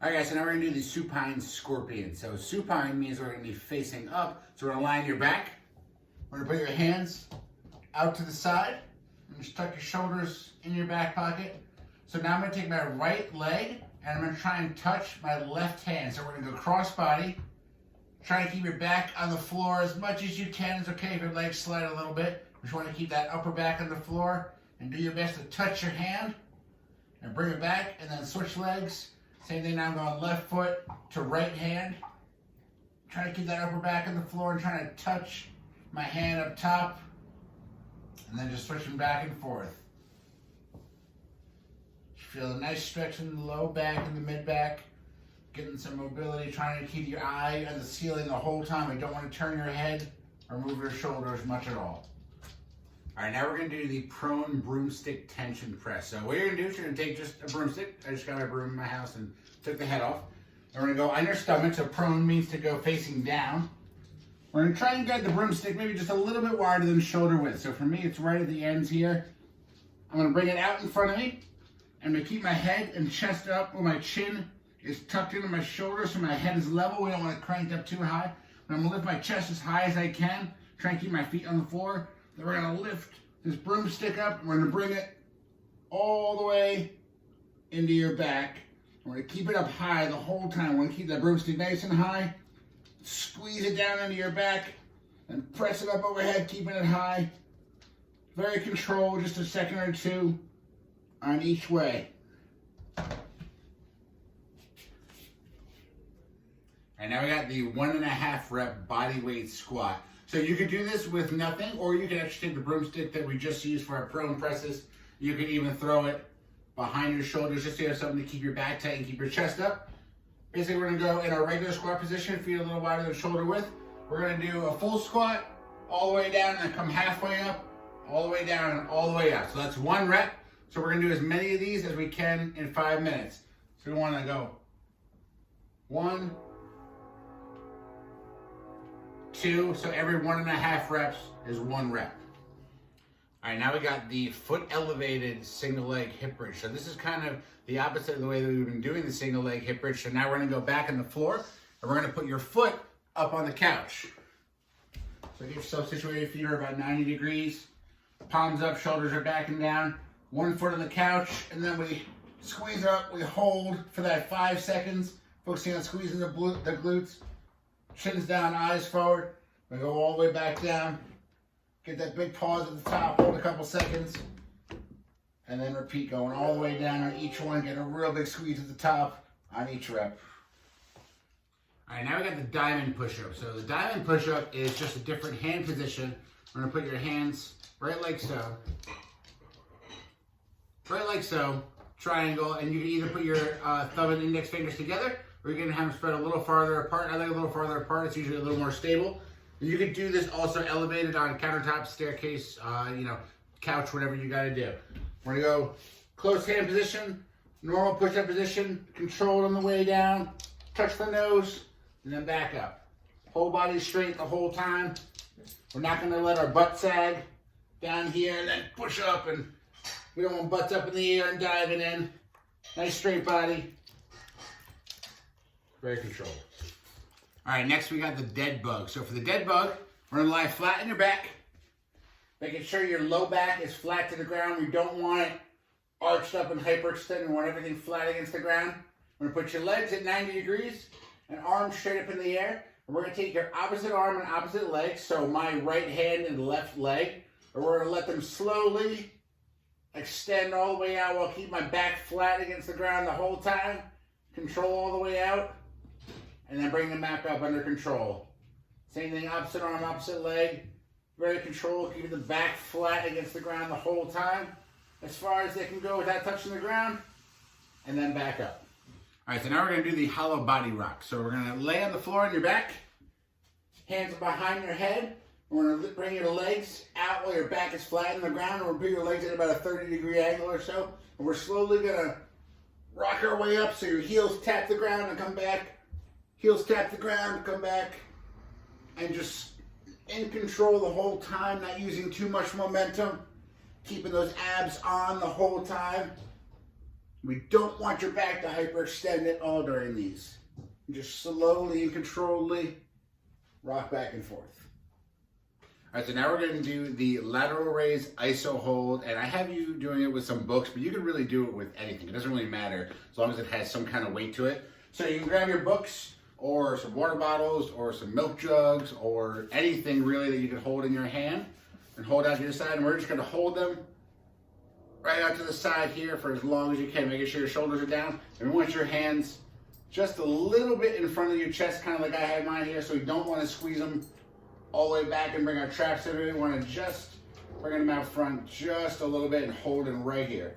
All right, guys, so now we're gonna do the supine scorpion. So supine means we're gonna be facing up. So we're gonna lie on your back. We're gonna put your hands out to the side and just tuck your shoulders in your back pocket. So now I'm gonna take my right leg and I'm gonna try and touch my left hand. So we're gonna go cross body. Try to keep your back on the floor as much as you can. It's okay if your legs slide a little bit. Just want to keep that upper back on the floor and do your best to touch your hand and bring it back and then switch legs. Same thing now, I'm going left foot to right hand. Trying to keep that upper back on the floor and trying to touch my hand up top. And then just switching back and forth. Feel a nice stretch in the low back and the mid back. Getting some mobility, trying to keep your eye on the ceiling the whole time. You don't want to turn your head or move your shoulders much at all. All right, now we're gonna do the prone broomstick tension press. So what you're gonna do is you're gonna take just a broomstick. I just got my broom in my house and took the head off. And we're gonna go on your stomach. So prone means to go facing down. We're gonna try and guide the broomstick maybe just a little bit wider than shoulder width. So for me, it's right at the ends here. I'm gonna bring it out in front of me. I'm gonna keep my head and chest up where my chin is tucked into my shoulders so my head is level. We don't want to crank up too high. And I'm gonna lift my chest as high as I can. Try and keep my feet on the floor. Then we're gonna lift this broomstick up. And we're gonna bring it all the way into your back. We're gonna keep it up high the whole time. We're gonna keep that broomstick nice and high. Squeeze it down into your back and press it up overhead, keeping it high. Very controlled, just a second or two on each way. And now we got the 1.5 rep body weight squat. So you could do this with nothing, or you could actually take the broomstick that we just used for our prone presses. You could even throw it behind your shoulders just so you have something to keep your back tight and keep your chest up. Basically, we're gonna go in our regular squat position, feet a little wider than shoulder width. We're gonna do a full squat, all the way down, and then come halfway up, all the way down, and all the way up. So that's 1 rep. So we're gonna do as many of these as we can in 5 minutes. So we wanna go 1, 2, so every 1.5 reps is 1 rep. All right, now we got the foot elevated single leg hip bridge. So this is kind of the opposite of the way that we've been doing the single leg hip bridge. So now we're gonna go back on the floor and we're gonna put your foot up on the couch. So get yourself situated, feet are about 90 degrees, palms up, shoulders are back and down. 1 foot on the couch, and then we squeeze up, we hold for that 5 seconds, focusing on squeezing the glutes. Chins down, eyes forward. We go all the way back down. Get that big pause at the top, hold a couple seconds. And then repeat, going all the way down on each one. Get a real big squeeze at the top on each rep. All right, now we got the diamond push-up. So the diamond push-up is just a different hand position. We're gonna put your hands right like so. Right like so, triangle, and you can either put your thumb and index fingers together, or you can have them spread a little farther apart. I like a little farther apart, it's usually a little more stable. You can do this also elevated on countertop, staircase, couch, whatever you gotta do. We're gonna go closed hand position, normal push-up position, controlled on the way down, touch the nose, and then back up. Whole body straight the whole time. We're not gonna let our butt sag down here and then push up, and we don't want butts up in the air and diving in. Nice straight body. Very controlled. All right, next we got the dead bug. So for the dead bug, we're gonna lie flat on your back, making sure your low back is flat to the ground. We don't want it arched up and hyperextended. We want everything flat against the ground. We're gonna put your legs at 90 degrees and arms straight up in the air. And we're gonna take your opposite arm and opposite leg, so my right hand and left leg, and we're gonna let them slowly extend all the way out while keep my back flat against the ground the whole time. Control all the way out. And then bring them back up under control. Same thing, opposite arm, opposite leg. Very controlled, keeping the back flat against the ground the whole time. As far as they can go without touching the ground. And then back up. All right, so now we're gonna do the hollow body rock. So we're gonna lay on the floor on your back. Hands behind your head. We're gonna bring your legs out while your back is flat on the ground. And we'll put your legs at about a 30-degree angle or so. And we're slowly gonna rock our way up so your heels tap the ground and come back. Heels tap the ground, come back. And just in control the whole time, not using too much momentum. Keeping those abs on the whole time. We don't want your back to hyperextend at all during these. Just slowly and controlledly rock back and forth. All right, so now we're going to do the lateral raise iso hold, and I have you doing it with some books, but you can really do it with anything. It doesn't really matter as long as it has some kind of weight to it. So you can grab your books or some water bottles or some milk jugs or anything really that you can hold in your hand and hold out to your side, and we're just going to hold them right out to the side here for as long as you can, making sure your shoulders are down. And we want your hands just a little bit in front of your chest, kind of like I have mine here, so we don't want to squeeze them all the way back and bring our traps in. We want to just bring them out front just a little bit and hold them right here.